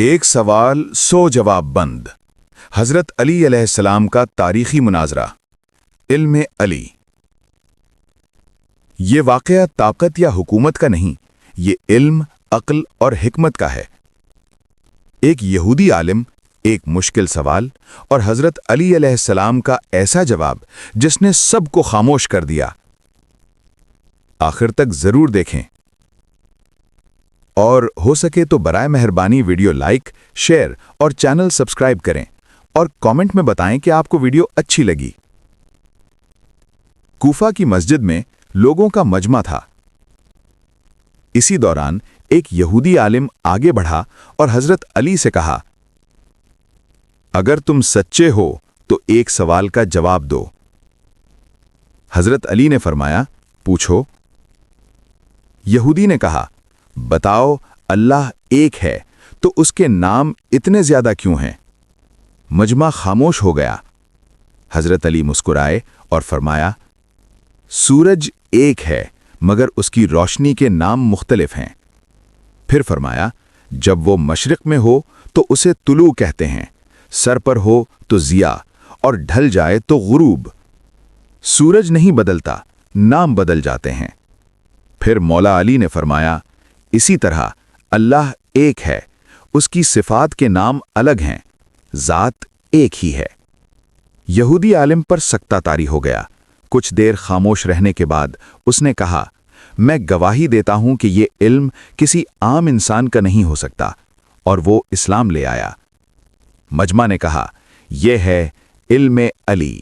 ایک سوال 100 جواب بند۔ حضرت علی علیہ السلام کا تاریخی مناظرہ۔ علم علی۔ یہ واقعہ طاقت یا حکومت کا نہیں، یہ علم، عقل اور حکمت کا ہے۔ ایک یہودی عالم، ایک مشکل سوال، اور حضرت علی علیہ السلام کا ایسا جواب جس نے سب کو خاموش کر دیا۔ آخر تک ضرور دیکھیں، اور ہو سکے تو برائے مہربانی ویڈیو لائک، شیئر اور چینل سبسکرائب کریں، اور کامنٹ میں بتائیں کہ آپ کو ویڈیو اچھی لگی۔ کوفہ کی مسجد میں لوگوں کا مجمع تھا۔ اسی دوران ایک یہودی عالم آگے بڑھا اور حضرت علی سے کہا، اگر تم سچے ہو تو ایک سوال کا جواب دو۔ حضرت علی نے فرمایا، پوچھو۔ یہودی نے کہا، بتاؤ، اللہ ایک ہے تو اس کے نام اتنے زیادہ کیوں ہیں؟ مجمع خاموش ہو گیا۔ حضرت علی مسکرائے اور فرمایا، سورج ایک ہے مگر اس کی روشنی کے نام مختلف ہیں۔ پھر فرمایا، جب وہ مشرق میں ہو تو اسے طلوع کہتے ہیں، سر پر ہو تو ضیاء اور ڈھل جائے تو غروب۔ سورج نہیں بدلتا، نام بدل جاتے ہیں۔ پھر مولا علی نے فرمایا، اسی طرح اللہ ایک ہے، اس کی صفات کے نام الگ ہیں، ذات ایک ہی ہے۔ یہودی عالم پر سکتہ طاری ہو گیا۔ کچھ دیر خاموش رہنے کے بعد اس نے کہا، میں گواہی دیتا ہوں کہ یہ علم کسی عام انسان کا نہیں ہو سکتا، اور وہ اسلام لے آیا۔ مجمع نے کہا، یہ ہے علم علی۔